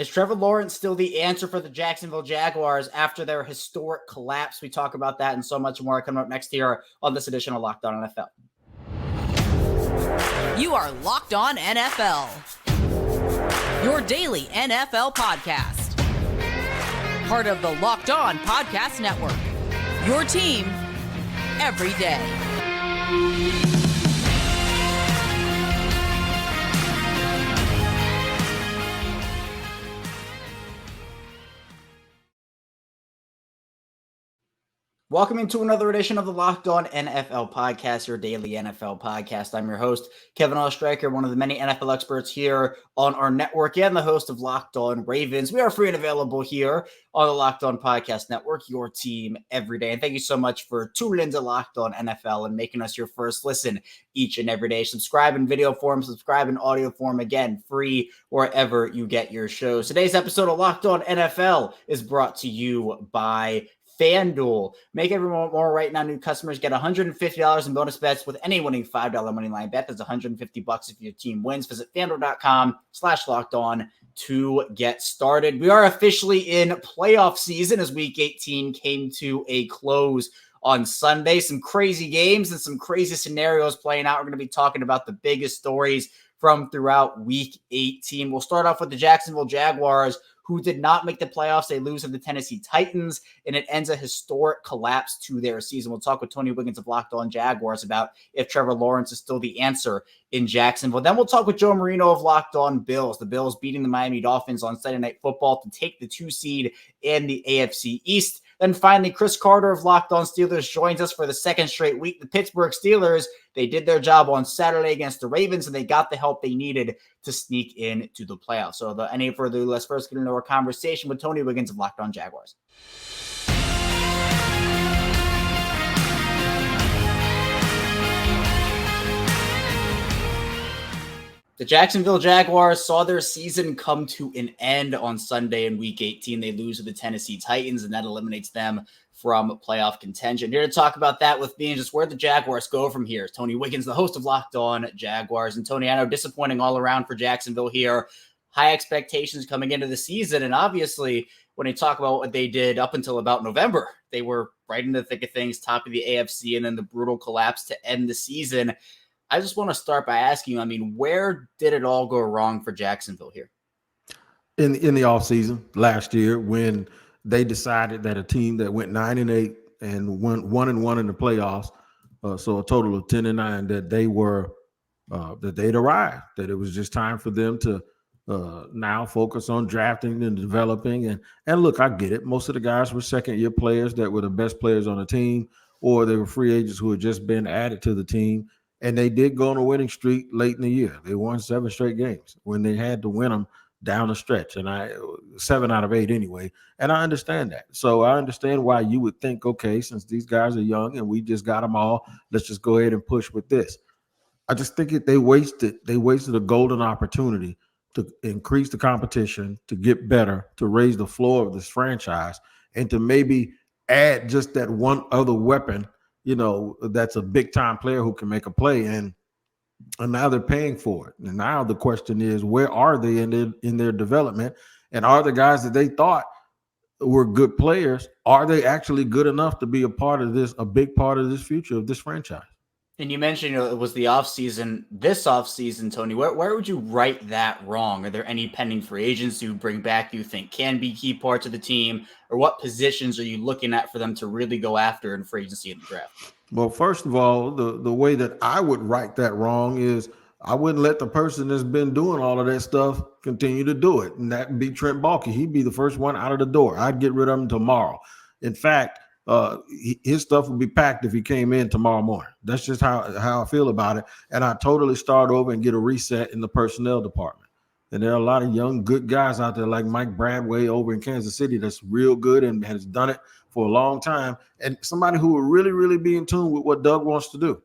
Is Trevor Lawrence still the answer for the Jacksonville Jaguars after their historic collapse? We talk about that and so much more coming up next here on this edition of Locked On NFL. You are Locked On NFL, your daily NFL podcast. Part of the Locked On Podcast Network, your team every day. Welcome into another edition of the Locked On NFL podcast, your daily NFL podcast. I'm your host, Kevin Ostreicher, one of the many NFL experts here on our network and the host of Locked On Ravens. We are free and available here on the Locked On Podcast Network, your team every day. And thank you so much for tuning into Locked On NFL and making us your first listen each and every day. Subscribe in video form, subscribe in audio form. Again, free wherever you get your shows. Today's episode of Locked On NFL is brought to you by FanDuel. Make everyone more right now. New customers get $150 in bonus bets with any winning $5 moneyline bet. That's $150 if your team wins. Visit FanDuel.com/lockedon to get started. We are officially in playoff season as Week 18 came to a close on Sunday. Some crazy games and some crazy scenarios playing out. We're going to be talking about the biggest stories from throughout Week 18. We'll start off with the Jacksonville Jaguars, who did not make the playoffs. They lose to the Tennessee Titans, and it ends a historic collapse to their season. We'll talk with Tony Wiggins of Locked On Jaguars about if Trevor Lawrence is still the answer in Jacksonville. Then we'll talk with Joe Marino of Locked On Bills. The Bills beating the Miami Dolphins on Sunday Night Football to take the 2 seed in the AFC East. Then finally, Chris Carter of Locked On Steelers joins us for the second straight week. The Pittsburgh Steelers, they did their job on Saturday against the Ravens, and they got the help they needed to sneak into the playoffs. So any further ado, let's first get into our conversation with Tony Wiggins of Locked On Jaguars. The Jacksonville Jaguars saw their season come to an end on Sunday in Week 18. They lose to the Tennessee Titans, and that eliminates them from playoff contention. Here to talk about that with me and just where the Jaguars go from here is Tony Wiggins, the host of Locked On Jaguars. And Tony, I know disappointing all around for Jacksonville here. High expectations coming into the season, and obviously when you talk about what they did up until about November, they were right in the thick of things, top of the AFC, and then the brutal collapse to end the season. I just want to start by asking you, where did it all go wrong for Jacksonville here? In the offseason last year, when they decided that a team that went 9-8 and went 1-1 in the playoffs, so a total of 10-9, that they were that they'd arrived, that it was just time for them to now focus on drafting and developing. And look, I get it. Most of the guys were second-year players that were the best players on the team, or they were free agents who had just been added to the team. And they did go on a winning streak late in the year. They won 7 straight games when they had to win them down the stretch. And 7 out of 8 anyway. And I understand that. So I understand why you would think, okay, since these guys are young and we just got them all, let's just go ahead and push with this. I just think they wasted a golden opportunity to increase the competition, to get better, to raise the floor of this franchise, and to maybe add just that one other weapon, that's a big-time player who can make a play, and now they're paying for it. And now the question is, where are they in their development? And are the guys that they thought were good players, are they actually good enough to be a big part of this future of this franchise? And you mentioned it was the offseason. This offseason, Tony, where would you right that wrong? Are there any pending free agents you bring back you think can be key parts of the team? Or what positions are you looking at for them to really go after in free agency and the draft? Well, first of all, the way that I would right that wrong is I wouldn't let the person that's been doing all of that stuff continue to do it. And that would be Trent Baalke. He'd be the first one out of the door. I'd get rid of him tomorrow. In fact, his stuff would be packed if he came in tomorrow morning. That's just how I feel about it. And I totally start over and get a reset in the personnel department. And there are a lot of young, good guys out there like Mike Bradway over in Kansas City that's real good and has done it for a long time. And somebody who will really, really be in tune with what Doug wants to do.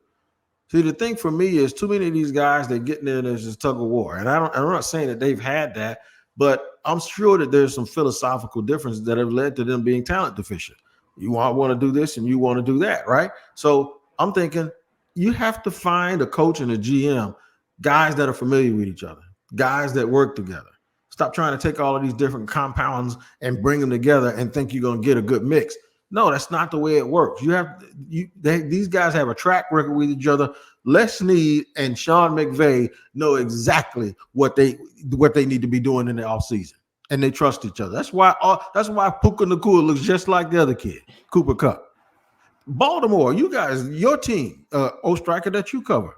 See, the thing for me is too many of these guys, they get in there and there's this tug of war. And I'm not saying that they've had that, but I'm sure that there's some philosophical differences that have led to them being talent deficient. You want to do this and you want to do that, right? So I'm thinking you have to find a coach and a GM, guys that are familiar with each other, guys that work together. Stop trying to take all of these different compounds and bring them together and think you're going to get a good mix. No, that's not the way it works. These guys have a track record with each other. Les Snead and Sean McVay know exactly what they need to be doing in the offseason, and they trust each other. That's why Puka Nacua looks just like the other kid, Cooper Kupp. Baltimore, you guys, your team, Striker that you cover,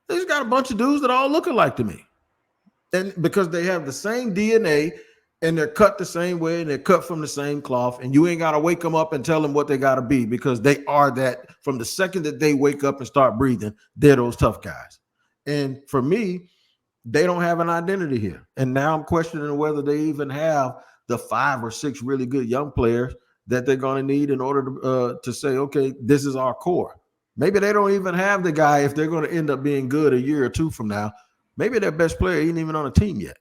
they just got a bunch of dudes that all look alike to me, and because they have the same DNA. And they're cut the same way, and they're cut from the same cloth, and you ain't got to wake them up and tell them what they got to be, because they are that from the second that they wake up and start breathing. They're those tough guys. And for me, they don't have an identity here. And now I'm questioning whether they even have the 5 or 6 really good young players that they're going to need in order to say, okay, this is our core. Maybe they don't even have the guy, if they're going to end up being good a year or two from now. Maybe their best player ain't even on a team yet.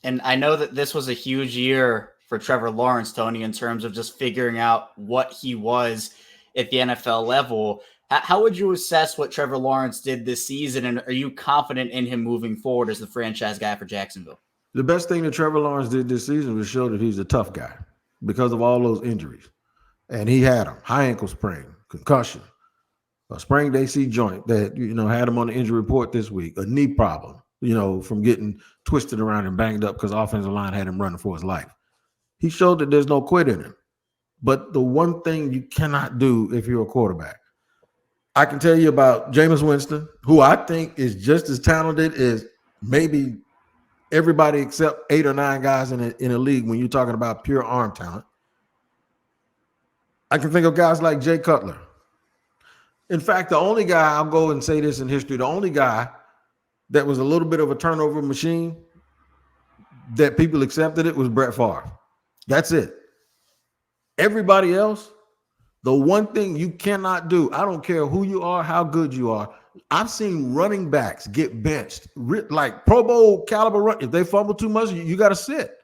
And I know that this was a huge year for Trevor Lawrence, Tony, in terms of just figuring out what he was at the NFL level. How would you assess what Trevor Lawrence did this season, and are you confident in him moving forward as the franchise guy for Jacksonville? The best thing that Trevor Lawrence did this season was show that he's a tough guy because of all those injuries. And he had them: high ankle sprain, concussion, a sprained AC joint that, had him on the injury report this week, a knee problem, from getting twisted around and banged up because offensive line had him running for his life. He showed that there's no quit in him. But the one thing you cannot do if you're a quarterback, I can tell you about Jameis Winston, who I think is just as talented as maybe everybody except 8 or 9 guys in a league when you're talking about pure arm talent. I can think of guys like Jay Cutler. In fact, the only guy, I'll go and say this in history, the only guy that was a little bit of a turnover machine that people accepted it was Brett Favre. That's it. Everybody else, the one thing you cannot do, I don't care who you are, how good you are. I've seen running backs get benched, like Pro Bowl caliber run. If they fumble too much, you got to sit.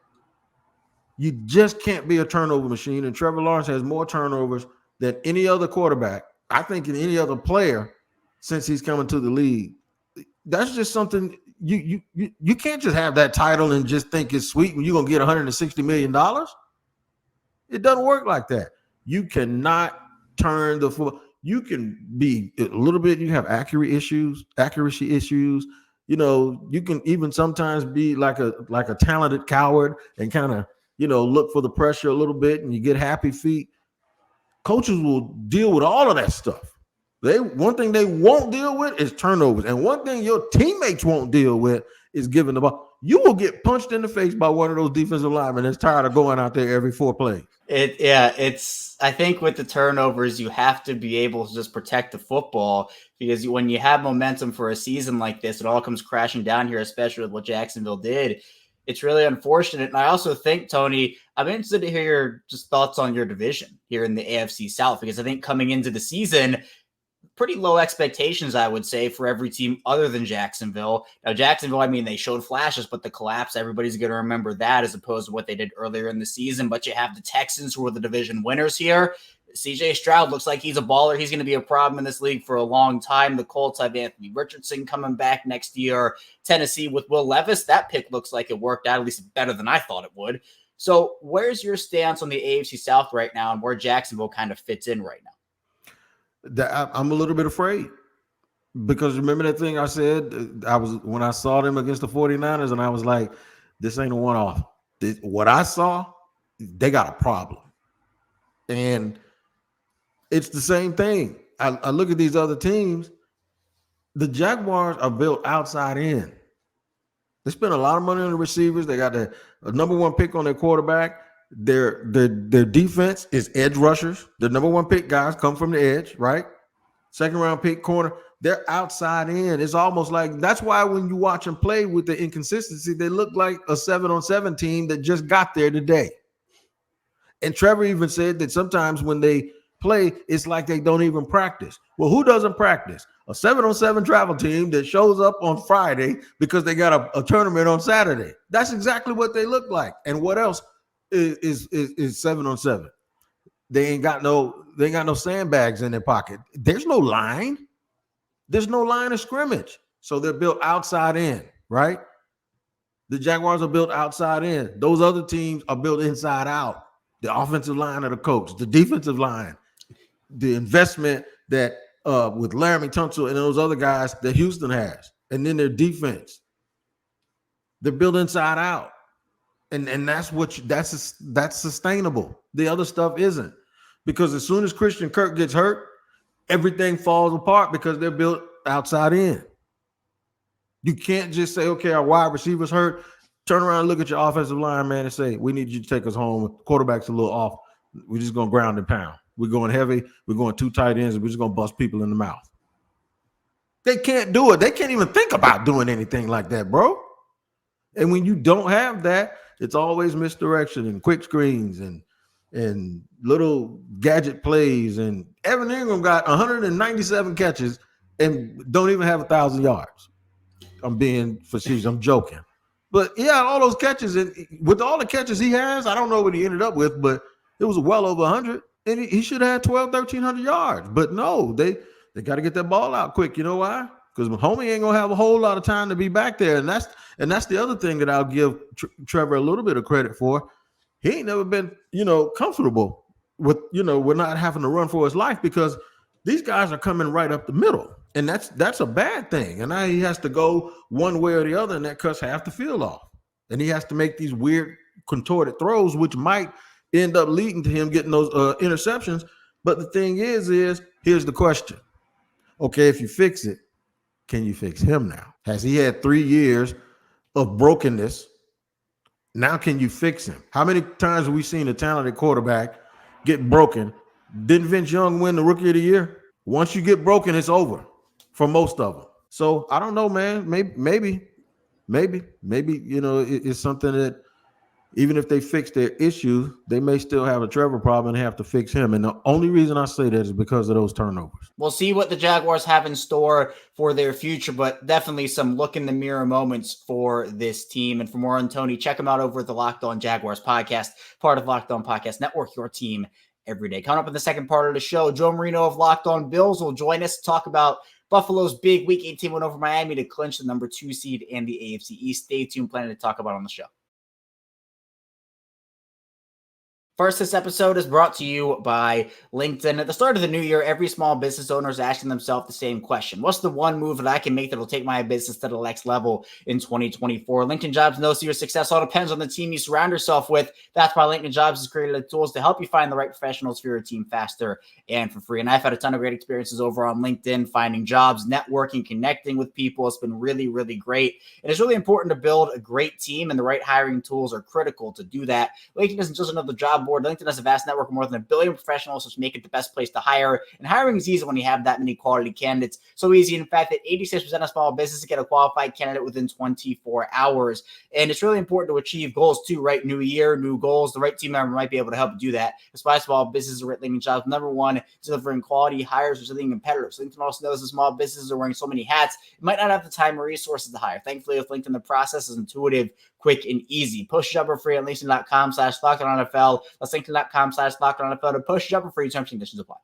You just can't be a turnover machine. And Trevor Lawrence has more turnovers than any other quarterback, I think, in any other player since he's coming to the league. That's just something you can't just have that title and just think it's sweet when you're going to get $160 million. It doesn't work like that. You cannot turn the football. You can be a little bit, you have accuracy issues. You can even sometimes be like a talented coward and kind of, look for the pressure a little bit, and you get happy feet. Coaches will deal with all of that stuff. One thing they won't deal with is turnovers. And one thing your teammates won't deal with is giving the ball. You will get punched in the face by one of those defensive linemen that's tired of going out there every 4 plays. I think with the turnovers, you have to be able to just protect the football, because when you have momentum for a season like this, it all comes crashing down here, especially with what Jacksonville did. It's really unfortunate. And I also think, Tony, I'm interested to hear your just thoughts on your division here in the AFC South, because I think coming into the season, pretty low expectations, I would say, for every team other than Jacksonville. Now, Jacksonville, they showed flashes, but the collapse, everybody's going to remember that as opposed to what they did earlier in the season. But you have the Texans, who are the division winners here. CJ Stroud looks like he's a baller. He's going to be a problem in this league for a long time. The Colts have Anthony Richardson coming back next year. Tennessee with Will Levis, that pick looks like it worked out, at least better than I thought it would. So where's your stance on the AFC South right now, and where Jacksonville kind of fits in right now? I'm a little bit afraid, because remember that thing I said? When I saw them against the 49ers, and I was like, this ain't a one-off. What I saw, they got a problem. And it's the same thing. I look at these other teams. The Jaguars are built outside in. They spent a lot of money on the receivers. They got a number 1 pick on their quarterback. Their defense is edge rushers. The number 1 pick guys come from the edge, right? 2nd round pick corner. They're outside in. It's almost like, that's why when you watch them play with the inconsistency, they look like a 7-on-7 team that just got there today. And Trevor even said that sometimes when they play, it's like they don't even practice. Well, who doesn't practice? A 7-on-7 travel team that shows up on Friday because they got a tournament on Saturday. That's exactly what they look like. And what else is 7-on-7? They ain't got no sandbags in their pocket. There's no line. There's no line of scrimmage. So they're built outside in, right? The Jaguars are built outside in. Those other teams are built inside out. The offensive line of the coach, the defensive line, the investment that with Laramie Tunsil and those other guys that Houston has, and then their defense. They're built inside out. And that's that's sustainable. The other stuff isn't. Because as soon as Christian Kirk gets hurt, everything falls apart because they're built outside in. You can't just say, okay, our wide receiver's hurt. Turn around and look at your offensive line, man, and say, we need you to take us home. Quarterback's a little off. We're just going to ground and pound. We're going heavy. We're going 2 tight ends, and we're just going to bust people in the mouth. They can't do it. They can't even think about doing anything like that, bro. And when you don't have that, it's always misdirection and quick screens and little gadget plays. And Evan Ingram got 197 catches and don't even have 1,000 yards. I'm being facetious. I'm joking. But yeah, all those catches, and with all the catches he has, I don't know what he ended up with, but it was well over 100. And he should have had 1,300 yards. But no, they got to get that ball out quick. You know why? Because homie ain't gonna have a whole lot of time to be back there, and that's the other thing that I'll give Trevor a little bit of credit for. He ain't never been, comfortable with, we're not having to run for his life because these guys are coming right up the middle, and that's a bad thing. And now he has to go one way or the other, and that cuts half the field off. And he has to make these weird contorted throws, which might end up leading to him getting those interceptions. But the thing is here's the question: okay, if you fix it, can you fix him now? Has he had 3 years of brokenness? Now can you fix him? How many times have we seen a talented quarterback get broken? Didn't Vince Young win the Rookie of the Year? Once you get broken, it's over for most of them. So I don't know, man. Maybe, it's something that even if they fix their issue, they may still have a Trevor problem and have to fix him. And the only reason I say that is because of those turnovers. We'll see what the Jaguars have in store for their future, but definitely some look in the mirror moments for this team. And for more on Tony, check him out over at the Locked On Jaguars podcast, part of Locked On Podcast Network, your team every day. Coming up in the second part of the show, Joe Marino of Locked On Bills will join us to talk about Buffalo's big Week 18 win over Miami to clinch the number 2 seed in the AFC East. Stay tuned, plenty to talk about on the show. First, this episode is brought to you by LinkedIn. At the start of the new year, every small business owner is asking themselves the same question. What's the one move that I can make that will take my business to the next level in 2024? LinkedIn Jobs knows your success all depends on the team you surround yourself with. That's why LinkedIn Jobs has created the tools to help you find the right professionals for your team faster and for free. And I've had a ton of great experiences over on LinkedIn, finding jobs, networking, connecting with people. It's been really, really great. And it's really important to build a great team, and the right hiring tools are critical to do that. LinkedIn isn't just another job board. LinkedIn has a vast network of more than 1 billion professionals, which make it the best place to hire. And hiring is easy when you have that many quality candidates. So easy, in fact, that 86% of small businesses get a qualified candidate within 24 hours. And it's really important to achieve goals too, right? New year, new goals. The right team member might be able to help you do that. That's why small businesses are LinkedIn Jobs number one, delivering quality hires, resilient competitors. LinkedIn also knows that small businesses are wearing so many hats, it might not have the time or resources to hire. Thankfully, with LinkedIn, the process is intuitive, quick, and easy. Push job for free at LinkedIn.com/LockedOnNFL. That's LinkedIn.com/LockedOnNFL to push job for free. Terms and conditions apply.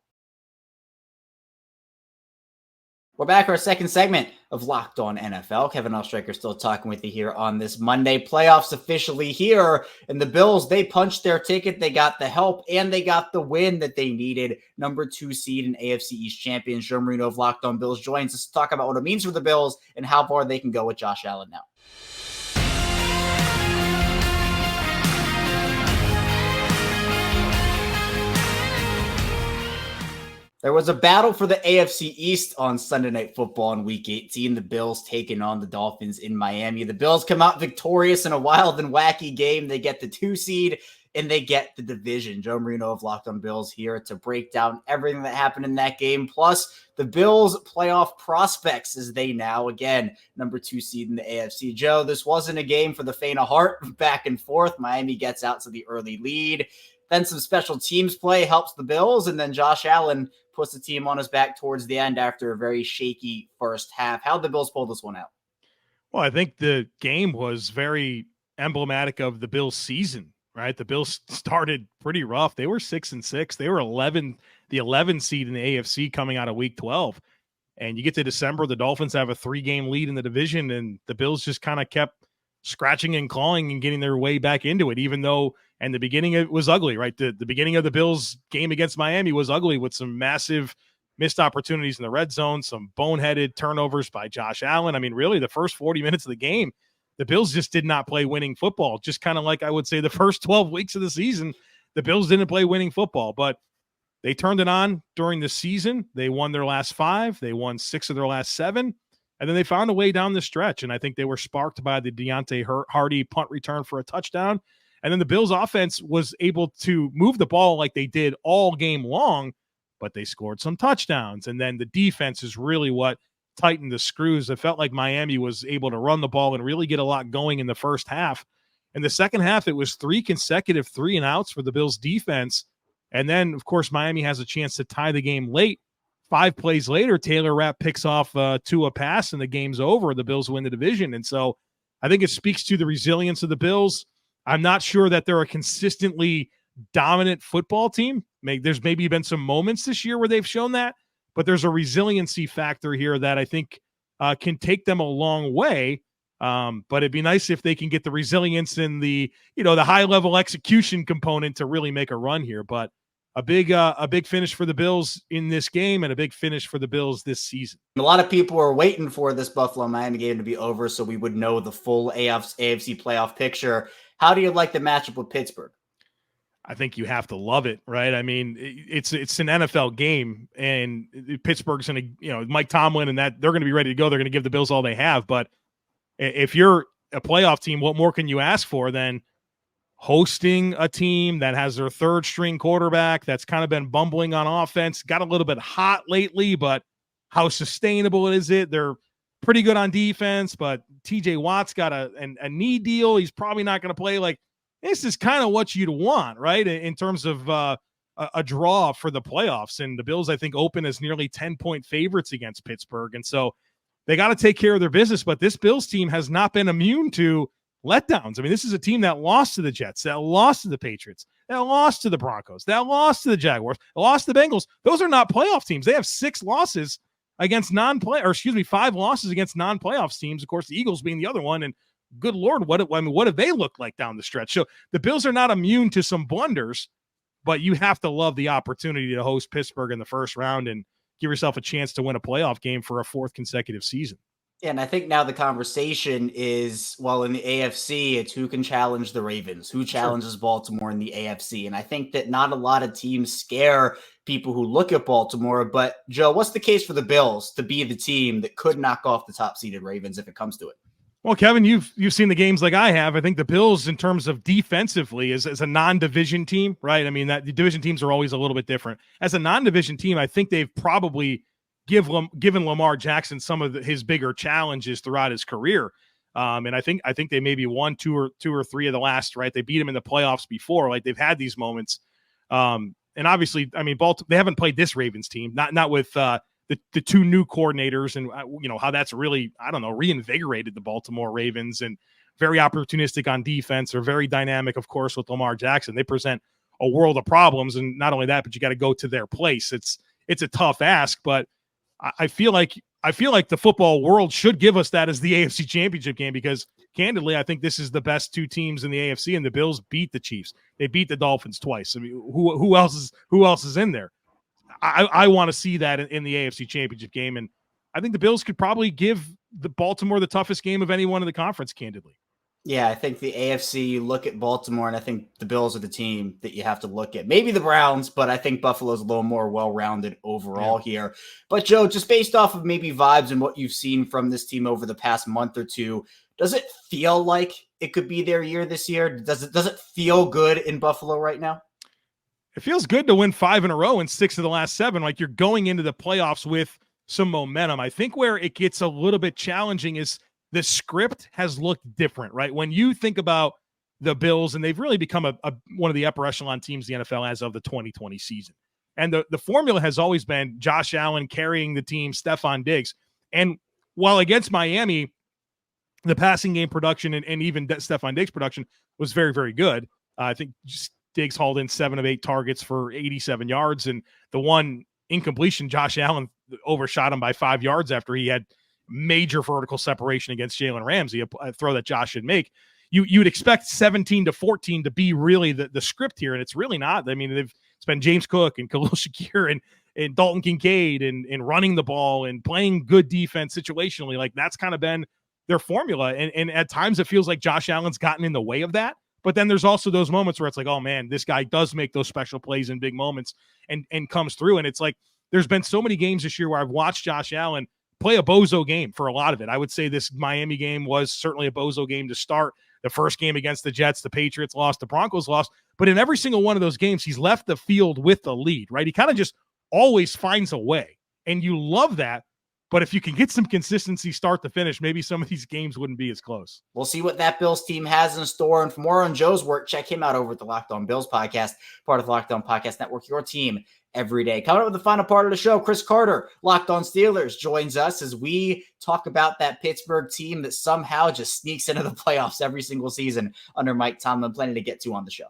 We're back for our second segment of Locked On NFL. Kevin Oestreicher still talking with you here on this Monday. Playoffs officially here, and the Bills, they punched their ticket. They got the help, and they got the win that they needed. Number 2 seed and AFC East champions Joe Marino of Locked On Bills joins us to talk about what it means for the Bills and how far they can go with Josh Allen now. There was a battle for the AFC East on Sunday Night Football in Week 18. The Bills taking on the Dolphins in Miami. The Bills come out victorious in a wild and wacky game. They get the 2 seed and they get the division. Joe Marino of Locked On Bills here to break down everything that happened in that game, plus the Bills' playoff prospects as they now, again, number 2 seed in the AFC. Joe, this wasn't a game for the faint of heart. Back and forth. Miami gets out to the early lead. Then some special teams play helps the Bills, and then Josh Allen puts the team on his back towards the end after a very shaky first half. How'd the Bills pull this one out? Well, I think the game was very emblematic of the Bills' season, right? The Bills started pretty rough. They were 6-6. They were the 11 seed in the AFC coming out of Week 12. And you get to December, the Dolphins have a 3-game lead in the division, and the Bills just kind of kept scratching and clawing and getting their way back into it, even though in the beginning it was ugly, right? The beginning of the Bills game against Miami was ugly with some massive missed opportunities in the red zone, some boneheaded turnovers by Josh Allen. I mean, really, the first 40 minutes of the game, the Bills just did not play winning football. Just kind of like I would say the first 12 weeks of the season, the Bills didn't play winning football, but they turned it on during the season. They won their last 5. They won 6 of their last 7. And then they found a way down the stretch. And I think they were sparked by the Deontay Hardy punt return for a touchdown. And then the Bills offense was able to move the ball like they did all game long, but they scored some touchdowns. And then the defense is really what tightened the screws. It felt like Miami was able to run the ball and really get a lot going in the first half. In the second half, it was 3 consecutive 3-and-outs for the Bills defense. And then, of course, Miami has a chance to tie the game late. 5 plays later, Taylor Rapp picks off to a pass, and the game's over. The Bills win the division. And so I think it speaks to the resilience of the Bills. I'm not sure that they're a consistently dominant football team. There's maybe been some moments this year where they've shown that, but there's a resiliency factor here that I think can take them a long way. But it'd be nice if they can get the resilience and the high-level execution component to really make a run here. But a big finish for the Bills in this game and a big finish for the Bills this season. A lot of people are waiting for this Buffalo-Miami game to be over so we would know the full AFC playoff picture. How do you like the matchup with Pittsburgh? I think you have to love it, right? I mean, it's an NFL game, and Pittsburgh's going to, Mike Tomlin and that they're going to be ready to go. They're going to give the Bills all they have. But if you're a playoff team, what more can you ask for than hosting a team that has their third string quarterback that's kind of been bumbling on offense, got a little bit hot lately, but how sustainable is it? They're pretty good on defense, but TJ Watt's got a knee deal. He's probably not going to play. Like, this is kind of what you'd want, right? In terms of a draw for the playoffs. And the Bills, I think, open as nearly 10-point favorites against Pittsburgh. And so they got to take care of their business, but this Bills team has not been immune to letdowns. I mean, this is a team that lost to the Jets, that lost to the Patriots, that lost to the Broncos, that lost to the Jaguars, lost to the Bengals. Those are not playoff teams. They have 5 losses against 5 losses against non-playoffs teams. Of course, the Eagles being the other one. And good Lord, what have they looked like down the stretch? So the Bills are not immune to some blunders, but you have to love the opportunity to host Pittsburgh in the first round and give yourself a chance to win a playoff game for a 4th consecutive season. Yeah, and I think now the conversation is, well, in the AFC, it's who can challenge the Ravens, who challenges Baltimore in the AFC. And I think that not a lot of teams scare people who look at Baltimore. But, Joe, what's the case for the Bills to be the team that could knock off the top-seeded Ravens if it comes to it? Well, Kevin, you've seen the games like I have. I think the Bills, in terms of defensively, as a non-division team, right? I mean, that the division teams are always a little bit different. As a non-division team, I think they've probably given Lamar Jackson some of his bigger challenges throughout his career. And I think they maybe won 2 or 3 of the last, right? They beat him in the playoffs before. Like, they've had these moments. And obviously, I mean, they haven't played this Ravens team, not with the 2 new coordinators and, how that's really, reinvigorated the Baltimore Ravens, and very opportunistic on defense. They're very dynamic, of course, with Lamar Jackson. They present a world of problems. And not only that, but you got to go to their place. It's a tough ask, but I feel like the football world should give us that as the AFC Championship game, because candidly, I think this is the best 2 teams in the AFC, and the Bills beat the Chiefs. They beat the Dolphins twice. I mean, who else is in there? I want to see that in the AFC Championship game, and I think the Bills could probably give the Baltimore the toughest game of anyone in the conference, candidly. Yeah, I think the AFC, you look at Baltimore, and I think the Bills are the team that you have to look at. Maybe the Browns, but I think Buffalo's a little more well-rounded overall here. But, Joe, just based off of maybe vibes and what you've seen from this team over the past month or two, does it feel like it could be their year this year? Does it feel good in Buffalo right now? It feels good to win 5 in a row and 6 of the last 7. Like, you're going into the playoffs with some momentum. I think where it gets a little bit challenging is the script has looked different, right? When you think about the Bills, and they've really become one of the upper echelon teams in the NFL as of the 2020 season. And the formula has always been Josh Allen carrying the team, Stephon Diggs. And while against Miami, the passing game production and even Stephon Diggs production was very, very good. I think Diggs hauled in 7 of 8 targets for 87 yards. And the one incompletion, Josh Allen overshot him by 5 yards after he had major vertical separation against Jalen Ramsey, a throw that Josh should make. You'd expect 17-14 to be really the script here, and it's really not. I mean, it's been James Cook and Khalil Shakir and Dalton Kincaid and running the ball and playing good defense situationally. Like, that's kind of been their formula. And at times it feels like Josh Allen's gotten in the way of that. But then there's also those moments where it's like, oh man, this guy does make those special plays in big moments and comes through. And it's like, there's been so many games this year where I've watched Josh Allen play a bozo game for a lot of it. I would say this Miami game was certainly a bozo game to start. The first game against the Jets, the Patriots lost, the Broncos lost. But in every single one of those games, he's left the field with the lead, right? He kind of just always finds a way. And you love that. But if you can get some consistency start to finish, maybe some of these games wouldn't be as close. We'll see what that Bills team has in store. And for more on Joe's work, check him out over at the Locked On Bills podcast, part of the Locked On Podcast Network, your team every day. Coming up with the final part of the show, Chris Carter, Locked On Steelers, joins us as we talk about that Pittsburgh team that somehow just sneaks into the playoffs every single season under Mike Tomlin. Plenty to get to on the show.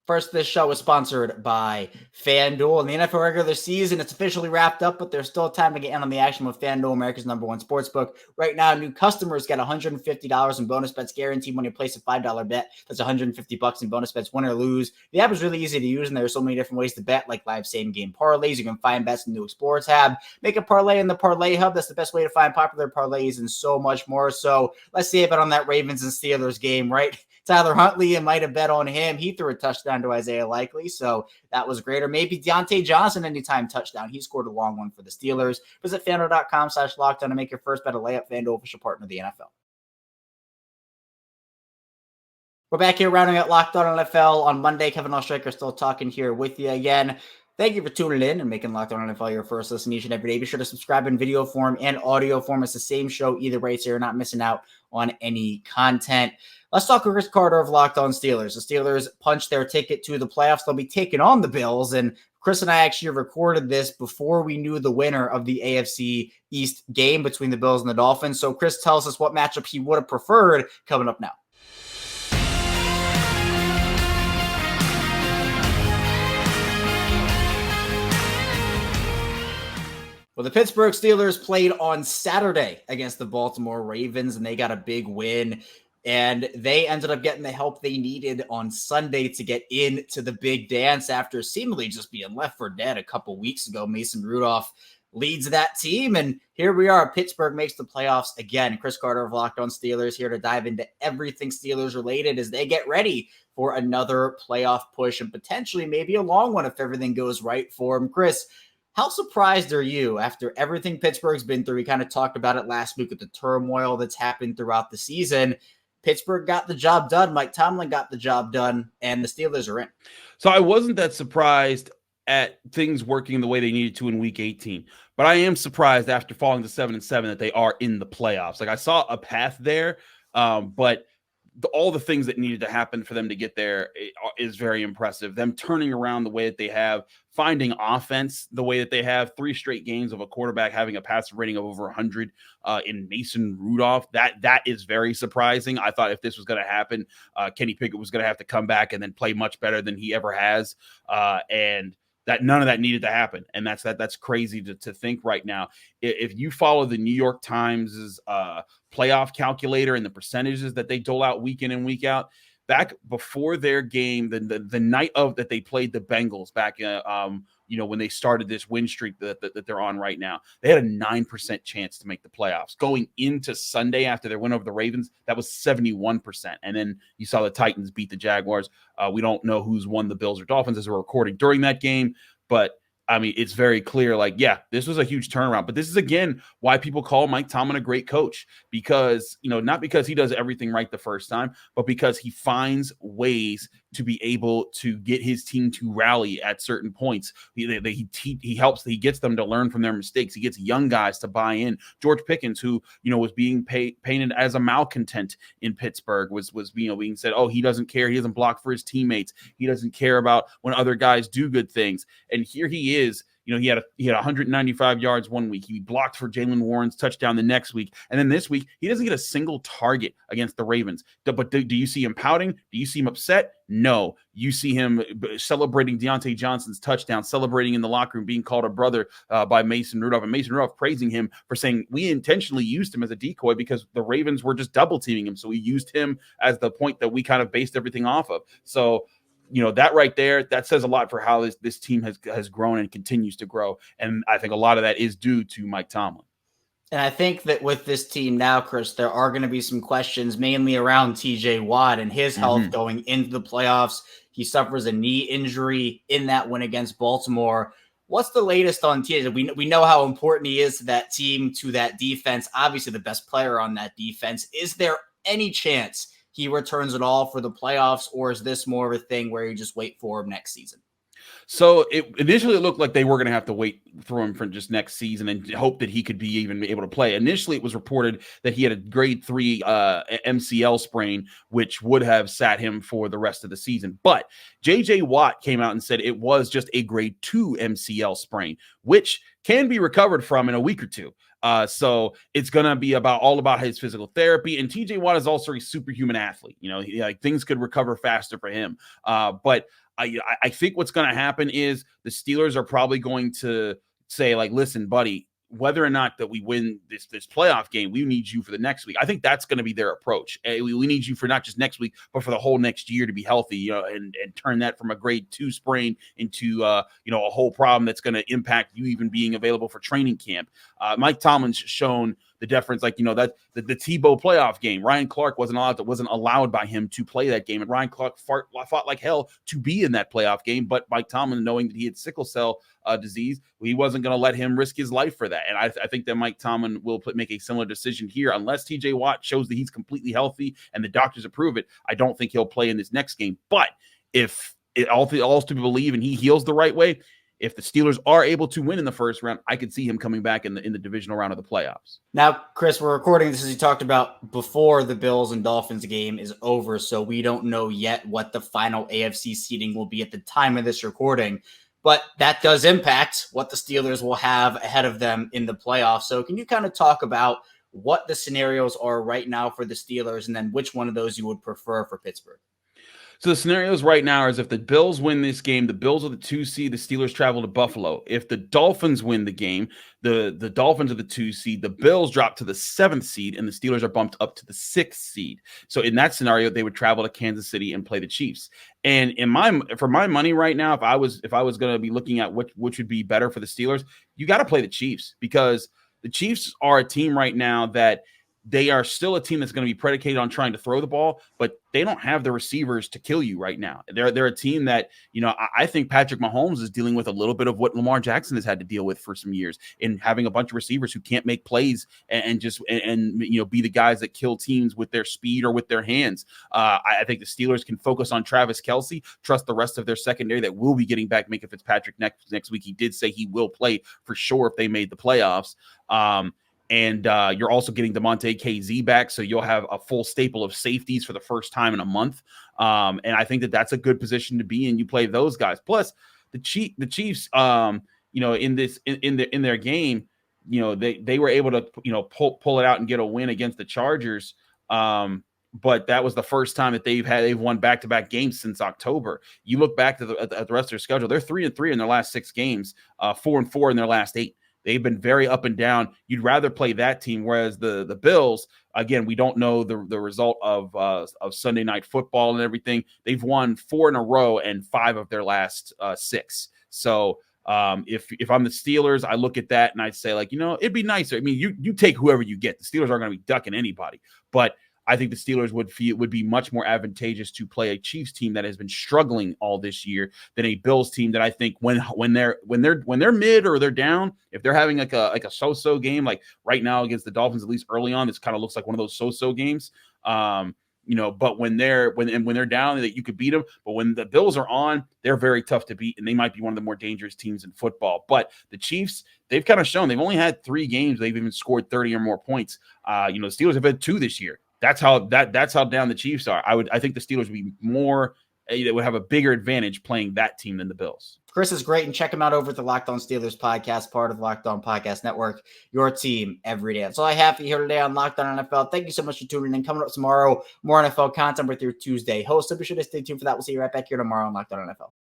First, this show is sponsored by FanDuel. In the NFL regular season, it's officially wrapped up, but there's still time to get in on the action with FanDuel, America's #1 sportsbook. Right now, new customers get $150 in bonus bets guaranteed when you place a $5 bet. That's $150 in bonus bets, win or lose. The app is really easy to use, and there's so many different ways to bet, like live same-game parlays. You can find bets in the new Explore tab. Make a parlay in the Parlay Hub. That's the best way to find popular parlays and so much more. So let's see a bet on that Ravens and Steelers game, right? Tyler Huntley, and might have bet on him. He threw a touchdown to Isaiah Likely, so that was great. Or maybe Deontay Johnson anytime touchdown. He scored a long one for the Steelers. Visit FanDuel.com/lockdown to make your first bet a layup. FanDuel, official partner of the NFL. We're back here rounding out Locked On NFL on Monday. Kevin Ostraker still talking here with you again. Thank you for tuning in and making Locked On NFL your first listen each and every day. Be sure to subscribe in video form and audio form. It's the same show either way, so you're not missing out on any content. Let's talk with Chris Carter of Locked On Steelers. The Steelers punched their ticket to the playoffs. They'll be taking on the Bills, and Chris and I actually recorded this before we knew the winner of the AFC East game between the Bills and the Dolphins. So Chris tells us what matchup he would have preferred coming up now. Well, the Pittsburgh Steelers played on Saturday against the Baltimore Ravens, and they got a big win. And they ended up getting the help they needed on Sunday to get into the big dance after seemingly just being left for dead a couple weeks ago. Mason Rudolph leads that team, and here we are. Pittsburgh makes the playoffs again. Chris Carter of Locked On Steelers here to dive into everything Steelers related as they get ready for another playoff push and potentially maybe a long one if everything goes right for them. Chris, how surprised are you after everything Pittsburgh's been through? We kind of talked about it last week with the turmoil that's happened throughout the season. Pittsburgh got the job done. Mike Tomlin got the job done, and the Steelers are in. So I wasn't that surprised at things working the way they needed to in Week 18, but I am surprised after falling to 7-7 that they are in the playoffs. Like, I saw a path there, but all the things that needed to happen for them to get there is very impressive. Them turning around the way that they have, finding offense the way that they have, 3 straight games of a quarterback having a passer rating of over 100 in Mason Rudolph. That is very surprising. I thought if this was going to happen, Kenny Pickett was going to have to come back and then play much better than he ever has. And that none of that needed to happen. And that's crazy to think right now. If you follow the New York Times' playoff calculator and the percentages that they dole out week in and week out, back before their game, the night of that they played the Bengals back, when they started this win streak that they're on right now, they had a 9% chance to make the playoffs. Going into Sunday after their win over the Ravens, that was 71%. And then you saw the Titans beat the Jaguars. We don't know who's won the Bills or Dolphins as we're recording during that game, but I mean, it's very clear, like, yeah, this was a huge turnaround. But this is, again, why people call Mike Tomlin a great coach. Because, not because he does everything right the first time, but because he finds ways to be able to get his team to rally at certain points. He helps, he gets them to learn from their mistakes. He gets young guys to buy in. George Pickens, who, was being painted as a malcontent in Pittsburgh, was being said, oh, he doesn't care. He doesn't block for his teammates. He doesn't care about when other guys do good things. And here he is he had 195 yards one week. He blocked for Jalen Warren's touchdown the next week. And then this week, he doesn't get a single target against the Ravens. But do you see him pouting? Do you see him upset? No. You see him celebrating Deontay Johnson's touchdown, celebrating in the locker room, being called a brother by Mason Rudolph, and Mason Rudolph praising him for saying we intentionally used him as a decoy because the Ravens were just double teaming him. So we used him as the point that we kind of based everything off of. So, that right there, that says a lot for how this team has grown and continues to grow. And I think a lot of that is due to Mike Tomlin. And I think that with this team now, Chris, there are going to be some questions mainly around TJ Watt and his health going into the playoffs. He suffers a knee injury in that win against Baltimore. What's the latest on TJ? We know how important he is to that team, to that defense, obviously the best player on that defense. Is there any chance he returns at all for the playoffs, or is this more of a thing where you just wait for him next season? So initially it looked like they were going to have to wait through him for just next season and hope that he could be even able to play. Initially, it was reported that he had a grade 3 MCL sprain, which would have sat him for the rest of the season. But J.J. Watt came out and said it was just a grade 2 MCL sprain, which can be recovered from in a week or two. So it's going to be all about his physical therapy. And TJ Watt is also a superhuman athlete. Things could recover faster for him. But I think what's going to happen is the Steelers are probably going to say, listen, buddy, whether or not that we win this playoff game, we need you for the next week. I think that's going to be their approach. We need you for not just next week, but for the whole next year to be healthy, and turn that from a grade 2 sprain into, a whole problem that's going to impact you even being available for training camp. Mike Tomlin's shown the difference, that the Tebow playoff game, Ryan Clark wasn't allowed by him to play that game, and Ryan Clark fought like hell to be in that playoff game. But Mike Tomlin, knowing that he had sickle cell disease, he wasn't going to let him risk his life for that. And I think that Mike Tomlin will make a similar decision here, unless TJ Watt shows that he's completely healthy and the doctors approve it. I don't think he'll play in this next game. But if it all to believe and he heals the right way, if the Steelers are able to win in the first round, I could see him coming back in the divisional round of the playoffs. Now, Chris, we're recording this, as you talked about, before the Bills and Dolphins game is over, so we don't know yet what the final AFC seeding will be at the time of this recording, but that does impact what the Steelers will have ahead of them in the playoffs. So can you kind of talk about what the scenarios are right now for the Steelers, and then which one of those you would prefer for Pittsburgh? So the scenarios right now are, if the Bills win this game, the Bills are the 2 seed, the Steelers travel to Buffalo. If the Dolphins win the game, the Dolphins are the 2 seed, the Bills drop to the 7th seed, and the Steelers are bumped up to the 6th seed. So in that scenario, they would travel to Kansas City and play the Chiefs. And for my money right now, if I was going to be looking at which would be better for the Steelers, you got to play the Chiefs, because the Chiefs are a team right now that they are still a team that's going to be predicated on trying to throw the ball, but they don't have the receivers to kill you right now. They're a team that, I think Patrick Mahomes is dealing with a little bit of what Lamar Jackson has had to deal with for some years, in having a bunch of receivers who can't make plays and be the guys that kill teams with their speed or with their hands. I think the Steelers can focus on Travis Kelce, trust the rest of their secondary that will be getting back Minka Fitzpatrick next week. He did say he will play for sure if they made the playoffs. And you're also getting DeMonte KZ back, so you'll have a full staple of safeties for the first time in a month. And I think that's a good position to be in. You play those guys. Plus, the Chiefs, in their game, they were able to pull it out and get a win against the Chargers. But that was the first time that they've won back-to-back games since October. You look back at the rest of their schedule; they're 3-3 in their last 6 games, 4-4 in their last 8. They've been very up and down. You'd rather play that team, whereas the Bills, again, we don't know the result of Sunday Night Football and everything. They've won 4 in a row and 5 of their last 6. So if I'm the Steelers, I look at that and I say, it'd be nicer. I mean, you take whoever you get. The Steelers aren't going to be ducking anybody, but I think the Steelers would be much more advantageous to play a Chiefs team that has been struggling all this year than a Bills team that I think when they're mid or they're down, if they're having like a so-so game, like right now against the Dolphins, at least early on, this kind of looks like one of those so-so games. But when they're down, that you could beat them. But when the Bills are on, they're very tough to beat, and they might be one of the more dangerous teams in football. But the Chiefs, they've kind of shown they've only had 3 games they've even scored 30 or more points. The Steelers have had 2 this year. That's how down the Chiefs are. I think the Steelers would be more that would have a bigger advantage playing that team than the Bills. Chris is great, and check him out over at the Locked On Steelers podcast, part of the Locked On Podcast Network, your team every day. That's all I have for you here today on Locked On NFL. Thank you so much for tuning in. Coming up tomorrow, more NFL content with your Tuesday host. So be sure to stay tuned for that. We'll see you right back here tomorrow on Locked On NFL.